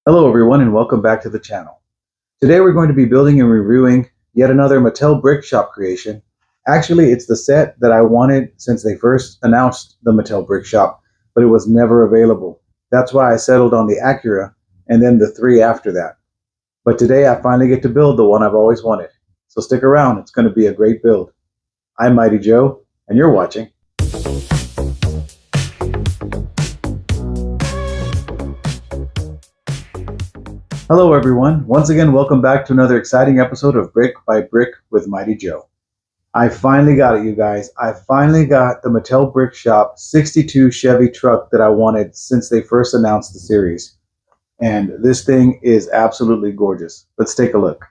Hello everyone and welcome back to the channel. Today we're going to be building and reviewing yet another Mattel Brick Shop creation. Actually, it's the set that I wanted since they first announced the Mattel Brick Shop, but it was never available. That's why I settled on the Acura and then the three after that. But today I finally get to build the one I've always wanted. So stick around, it's going to be a great build. I'm Mighty Joe and you're watching. Hello everyone, once again welcome back to another exciting episode of Brick by Brick with Mighty Joe. I finally got it, you guys. I finally got the Mattel Brick Shop 62 Chevy truck that I wanted since they first announced the series. And this thing is absolutely gorgeous. Let's take a look.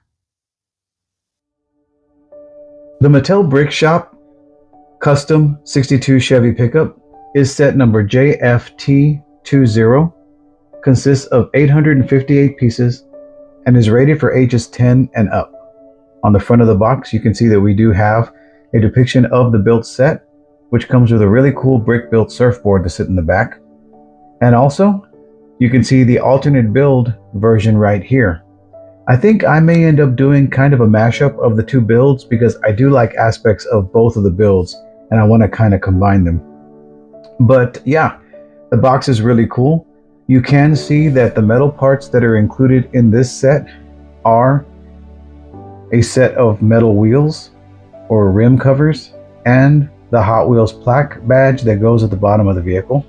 The Mattel Brick Shop Custom 62 Chevy pickup is set number JFT20. Consists of 858 pieces and is rated for ages 10 and up. On the front of the box, you can see that we do have a depiction of the built set, which comes with a really cool brick built surfboard to sit in the back. And also, you can see the alternate build version right here. I think I may end up doing kind of a mashup of the two builds because I do like aspects of both of the builds and I want to kind of combine them. But yeah, the box is really cool. You can see that the metal parts that are included in this set are a set of metal wheels or rim covers and the Hot Wheels plaque badge that goes at the bottom of the vehicle.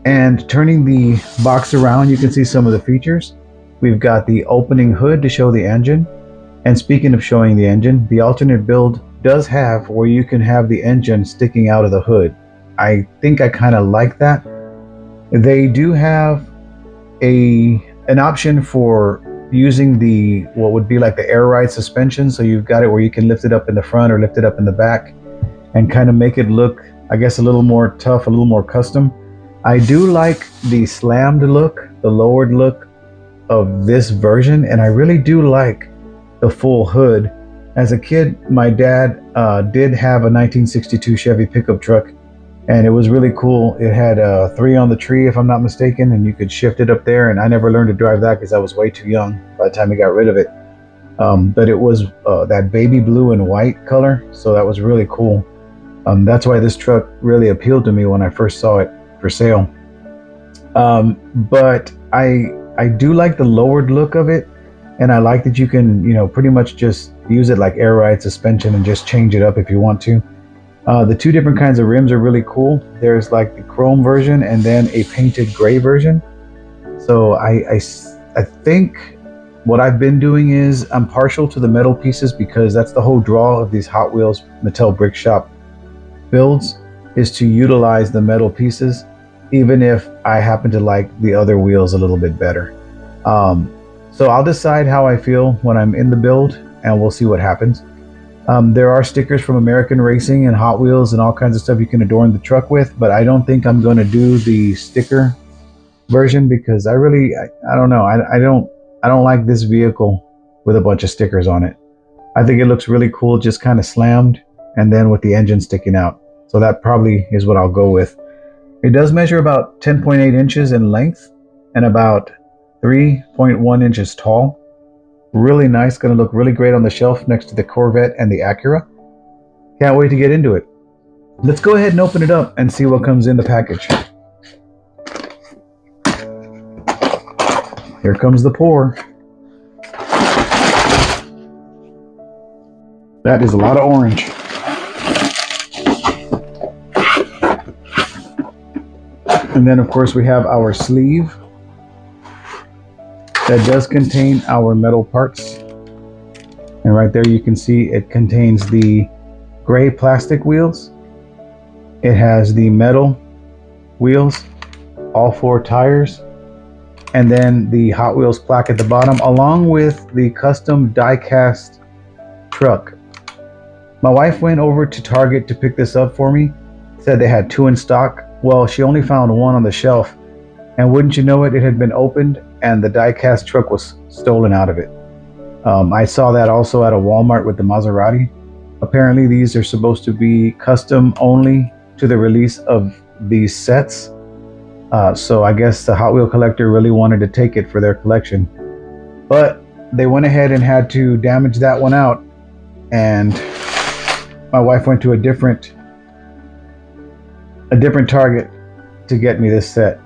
And turning the box around, you can see some of the features. We've got the opening hood to show the engine. And speaking of showing the engine, the alternate build does have where you can have the engine sticking out of the hood. I think I kind of like that. They do have an option for using the what would be like the air ride suspension, so you've got it where you can lift it up in the front or lift it up in the back and kind of make it look, I guess, a little more tough, a little more custom. I do like the slammed look, the lowered look of this version, and I really do like the full hood. As a kid, my dad did have a 1962 Chevy pickup truck, and it was really cool. It had 3 on the tree, if I'm not mistaken, and you could shift it up there. And I never learned to drive that because I was way too young by the time I got rid of it. But it was that baby blue and white color, so that was really cool. That's why this truck really appealed to me when I first saw it for sale. But I do like the lowered look of it, and I like that you can, pretty much just use it like air ride suspension and just change it up if you want to. The two different kinds of rims are really cool. There's like the chrome version and then a painted gray version. So I think what I've been doing is I'm partial to the metal pieces because that's the whole draw of these Hot Wheels Mattel Brick Shop builds, is to utilize the metal pieces, even if I happen to like the other wheels a little bit better. So I'll decide how I feel when I'm in the build and we'll see what happens. There are stickers from American Racing and Hot Wheels and all kinds of stuff you can adorn the truck with, but I don't think I'm going to do the sticker version because I don't know. I don't like this vehicle with a bunch of stickers on it. I think it looks really cool, just kind of slammed and then with the engine sticking out. So that probably is what I'll go with. It does measure about 10.8 inches in length and about 3.1 inches tall. Really nice, going to look really great on the shelf next to the Corvette and the Acura. Can't wait to get into it. Let's go ahead and open it up and see what comes in the package. Here comes the pour. That is a lot of orange. And then of course we have our sleeve that does contain our metal parts, and right there you can see it contains the gray plastic wheels. It has the metal wheels, all 4 tires, and then the Hot Wheels plaque at the bottom, along with the custom die-cast truck. My wife went over to Target to pick this up for me, said they had 2 in stock. Well, she only found 1 on the shelf, and wouldn't you know it, it had been opened and the die-cast truck was stolen out of it. I saw that also at a Walmart with the Maserati. Apparently these are supposed to be custom only to the release of these sets. So I guess the Hot Wheel collector really wanted to take it for their collection, but they went ahead and had to damage that one out, and my wife went to a different Target to get me this set.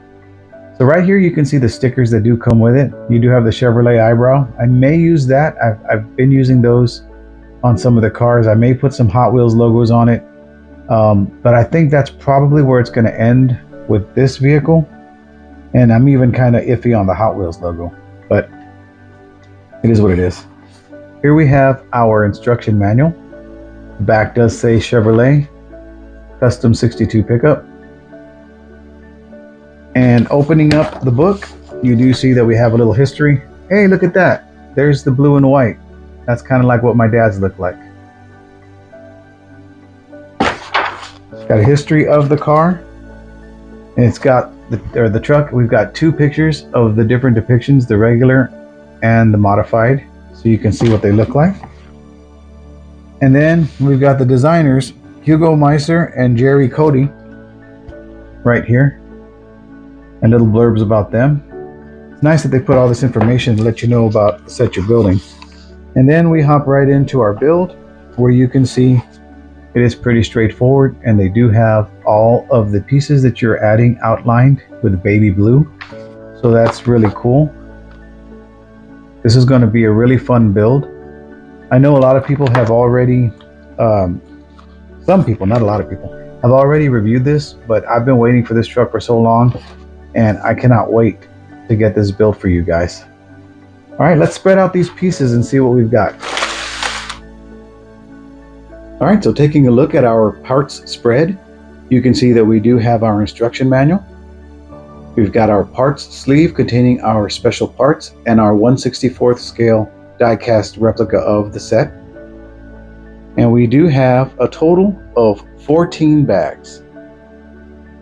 So right here you can see the stickers that do come with it. You do have the Chevrolet eyebrow. I may use that. I've been using those on some of the cars. I may put some Hot Wheels logos on it, but I think that's probably where it's going to end with this vehicle. And I'm even kind of iffy on the Hot Wheels logo, but it is what it is. Here we have our instruction manual. The back does say Chevrolet Custom 62 pickup. And opening up the book, you do see that we have a little history. Hey, look at that. There's the blue and white. That's kind of like what my dad's look like. It's got a history of the car. And it's got the truck. We've got two pictures of the different depictions, the regular and the modified, so you can see what they look like. And then we've got the designers, Hugo Meiser and Jerry Cody, right here. And little blurbs about them. It's nice that they put all this information to let you know about the set you're building. And then we hop right into our build, where you can see it is pretty straightforward, and they do have all of the pieces that you're adding outlined with baby blue. So that's really cool. This is going to be a really fun build. I know a lot of people have already, some people, not a lot of people, have already reviewed this, but I've been waiting for this truck for so long, and I cannot wait to get this built for you guys. All right, let's spread out these pieces and see what we've got. All right, so taking a look at our parts spread, you can see that we do have our instruction manual. We've got our parts sleeve containing our special parts and our 1/64th scale die-cast replica of the set. And we do have a total of 14 bags.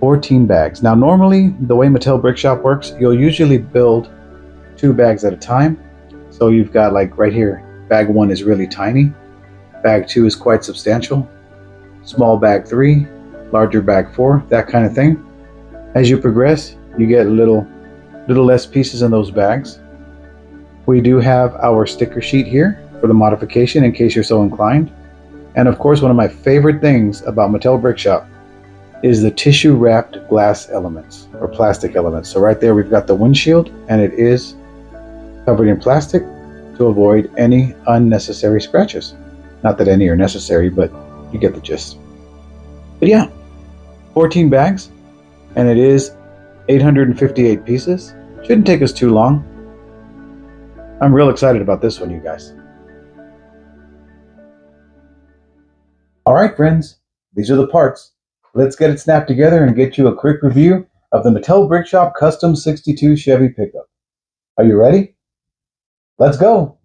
14 bags. Now normally the way Mattel Brick Shop works, you'll usually build 2 bags at a time. So you've got, like right here, bag 1 is really tiny, bag 2 is quite substantial, small bag 3, larger bag 4, that kind of thing. As you progress, you get little less pieces in those bags. We do have our sticker sheet here for the modification in case you're so inclined. And of course, one of my favorite things about Mattel Brick Shop is the tissue wrapped glass elements or plastic elements. So right there we've got the windshield, and it is covered in plastic to avoid any unnecessary scratches. Not that any are necessary, but you get the gist. But yeah, 14 bags, and it is 858 pieces. Shouldn't take us too long. I'm real excited about this one, you guys. All right, friends, these are the parts. Let's get it snapped together and get you a quick review of the Mattel Brick Shop Custom 62 Chevy pickup. Are you ready? Let's go!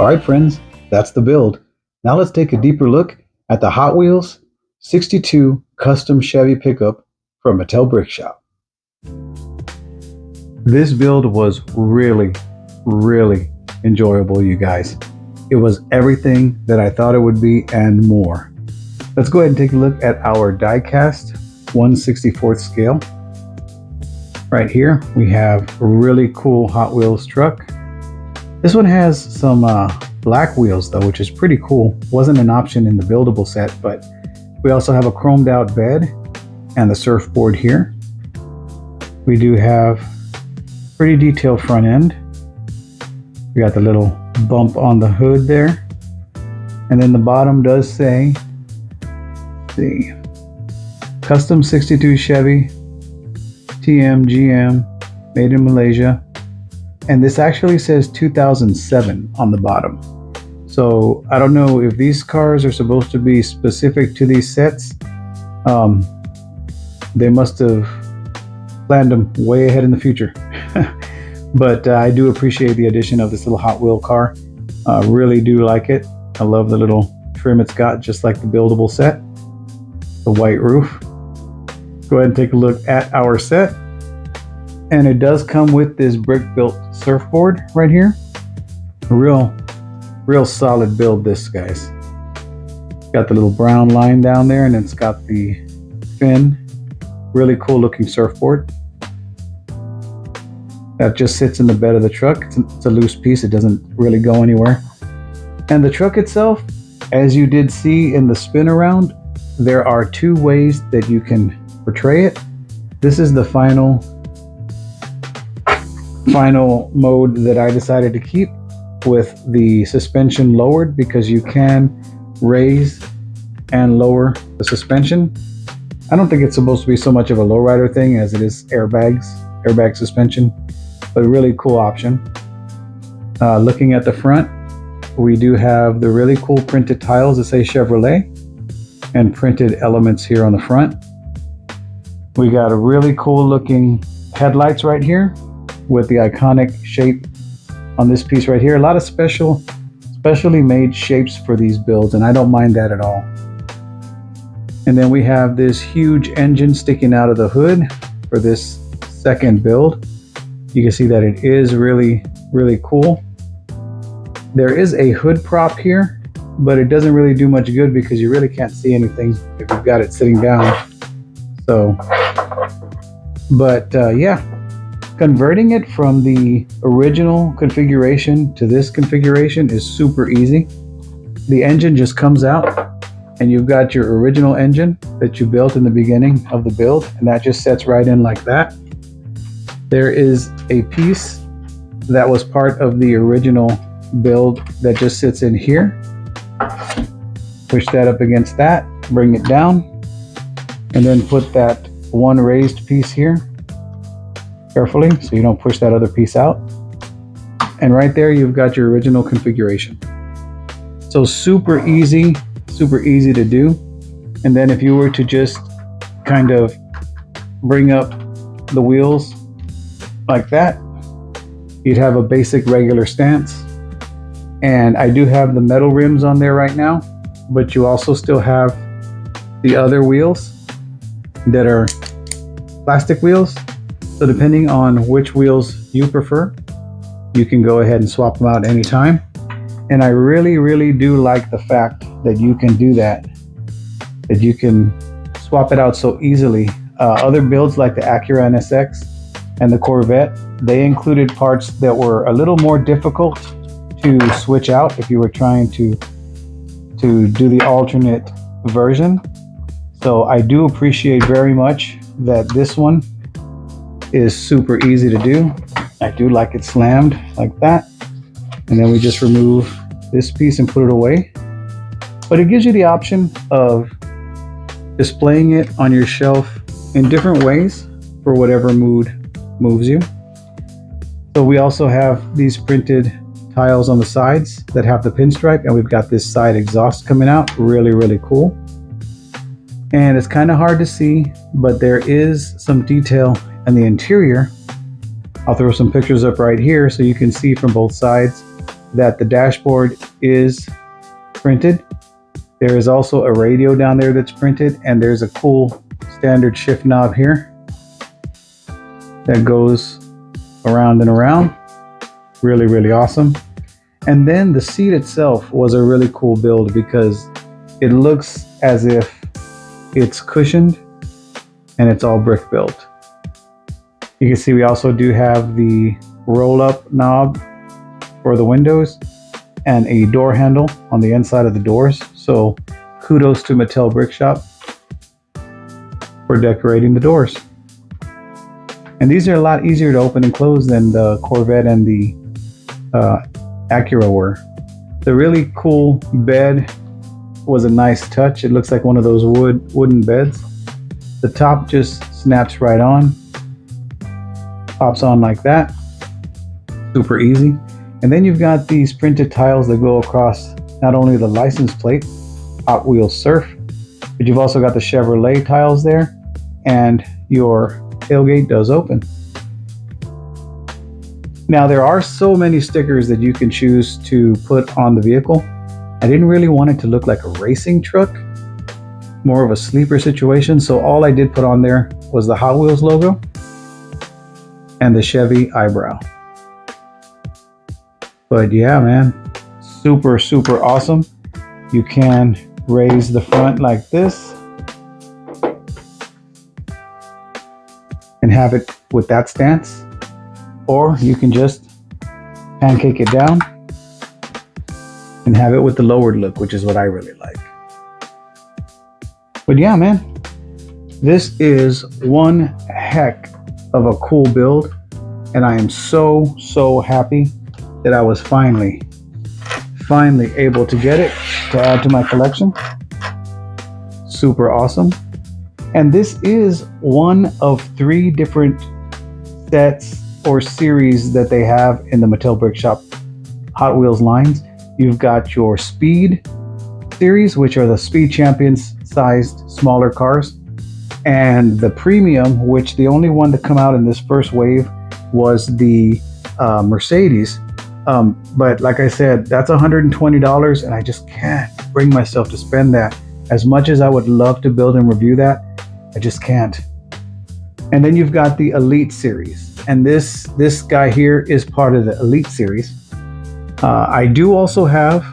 Alright friends, that's the build. Now let's take a deeper look at the Hot Wheels 62 custom Chevy pickup from Mattel Brick Shop. This build was really enjoyable, you guys. It was everything that I thought it would be and more. Let's go ahead and take a look at our die-cast 1/64th scale. Right here we have a really cool Hot Wheels truck. This one has some black wheels though, which is pretty cool. Wasn't an option in the buildable set, but we also have a chromed out bed and the surfboard here. We do have pretty detailed front end. We got the little bump on the hood there, and then the bottom does say, let's see, custom 62 Chevy TMGM, made in Malaysia. And this actually says 2007 on the bottom. So I don't know if these cars are supposed to be specific to these sets. They must have planned them way ahead in the future. But I do appreciate the addition of this little Hot Wheel car. Really do like it. I love the little trim it's got, just like the buildable set. The white roof. Go ahead and take a look at our set. And it does come with this brick built surfboard right here. Real solid build, this, guys. Got the little brown line down there, and it's got the fin. Really cool looking surfboard. That just sits in the bed of the truck. It's a loose piece. It doesn't really go anywhere. And the truck itself, as you did see in the spin around, there are two ways that you can portray it. This is the final mode that I decided to keep, with the suspension lowered, because you can raise and lower the suspension. I don't think it's supposed to be so much of a lowrider thing as it is airbag suspension, but a really cool option. Looking at the front, we do have the really cool printed tiles that say Chevrolet and printed elements here on the front. We got a really cool looking headlights right here with the iconic shape on this piece right here. A lot of specially made shapes for these builds, and I don't mind that at all. And then we have this huge engine sticking out of the hood for this second build. You can see that it is really cool. There is a hood prop here, but it doesn't really do much good because you really can't see anything if you've got it sitting down. So, but yeah. Converting it from the original configuration to this configuration is super easy. The engine just comes out and you've got your original engine that you built in the beginning of the build, and that just sets right in like that. There is a piece that was part of the original build that just sits in here. Push that up against that, bring it down, and then put that one raised piece here carefully so you don't push that other piece out. And right there you've got your original configuration. So super easy to do. And then if you were to just kind of bring up the wheels like that, you'd have a basic regular stance. And I do have the metal rims on there right now, but you also still have the other wheels that are plastic wheels. So depending on which wheels you prefer, you can go ahead and swap them out anytime. And I really do like the fact that you can do that you can swap it out so easily. Other builds like the Acura NSX and the Corvette, they included parts that were a little more difficult to switch out if you were trying to do the alternate version. So I do appreciate very much that this one is super easy to do. I do like it slammed like that. And then we just remove this piece and put it away. But it gives you the option of displaying it on your shelf in different ways for whatever mood moves you. So we also have these printed tiles on the sides that have the pinstripe, and we've got this side exhaust coming out. Really cool. And it's kind of hard to see, but there is some detail in the interior. I'll throw some pictures up right here so you can see from both sides. that the dashboard is printed. There is also a radio down there that's printed, and there's a cool standard shift knob here that goes around and around. Really, really awesome. And then the seat itself was a really cool build because it looks as if it's cushioned and it's all brick built. You can see we also do have the roll-up knob for the windows and a door handle on the inside of the doors. So kudos to Mattel Brick Shop for decorating the doors. And these are a lot easier to open and close than the Corvette and the Acura were. The really cool bed was a nice touch. It looks like one of those wooden beds. The top just snaps right on, pops on like that. Super easy. And then you've got these printed tiles that go across not only the license plate, Hot Wheels Surf, but you've also got the Chevrolet tiles there, and your tailgate does open. Now there are so many stickers that you can choose to put on the vehicle. I didn't really want it to look like a racing truck, more of a sleeper situation, so all I did put on there was the Hot Wheels logo and the Chevy eyebrow. But yeah, man, super, super awesome. You can raise the front like this and have it with that stance, or you can just pancake it down and have it with the lowered look, which is what I really like. But yeah, man, this is one heck of a cool build, and I am so, so happy that I was finally able to get it to add to my collection. Super awesome. And this is one of 3 different sets or series that they have in the Mattel Brick Shop Hot Wheels lines. You've got your Speed series, which are the Speed Champions sized smaller cars, and the Premium, which the only one to come out in this first wave was the Mercedes. But like I said, that's $120, and I just can't bring myself to spend that. As much as I would love to build and review that, I just can't. And then you've got the Elite series, and this guy here is part of the Elite series. I do also have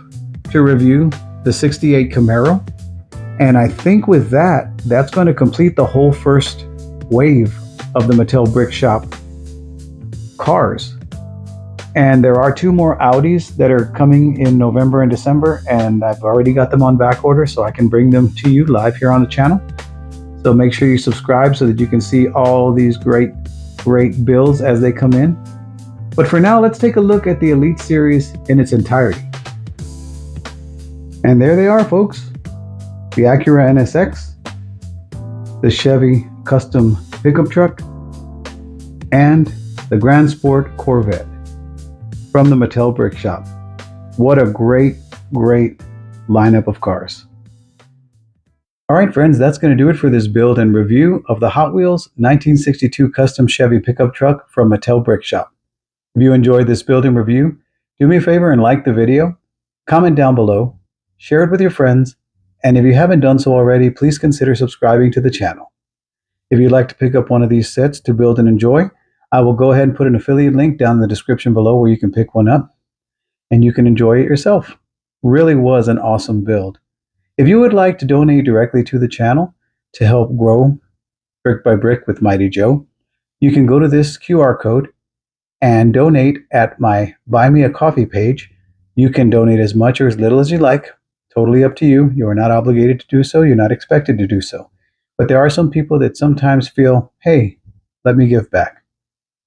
to review the 68 Camaro, and I think with that, that's going to complete the whole first wave of the Mattel Brick Shop cars. And there are 2 more Audis that are coming in November and December, and I've already got them on back order so I can bring them to you live here on the channel. So make sure you subscribe so that you can see all these great builds as they come in. But for now, let's take a look at the Elite series in its entirety. And there they are, folks. The Acura NSX, the Chevy custom pickup truck, and the Grand Sport Corvette from the Mattel Brick Shop. What a great lineup of cars. All right, friends, that's going to do it for this build and review of the Hot Wheels 1962 custom Chevy pickup truck from Mattel Brick Shop. If you enjoyed this build and review, do me a favor and like the video, comment down below, share it with your friends, and if you haven't done so already, please consider subscribing to the channel. If you'd like to pick up one of these sets to build and enjoy, I will go ahead and put an affiliate link down in the description below where you can pick one up and you can enjoy it yourself. Really was an awesome build. If you would like to donate directly to the channel to help grow Brick by Brick with Mighty Joe, you can go to this QR code and donate at my Buy Me a Coffee page. You can donate as much or as little as you like. Totally up to you. You are not obligated to do so. You're not expected to do so. But there are some people that sometimes feel, hey, let me give back.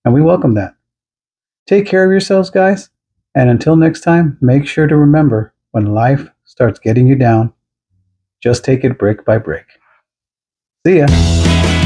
And we welcome that. Take care of yourselves, guys. And until next time, make sure to remember, when life starts getting you down, just take it brick by brick. See ya.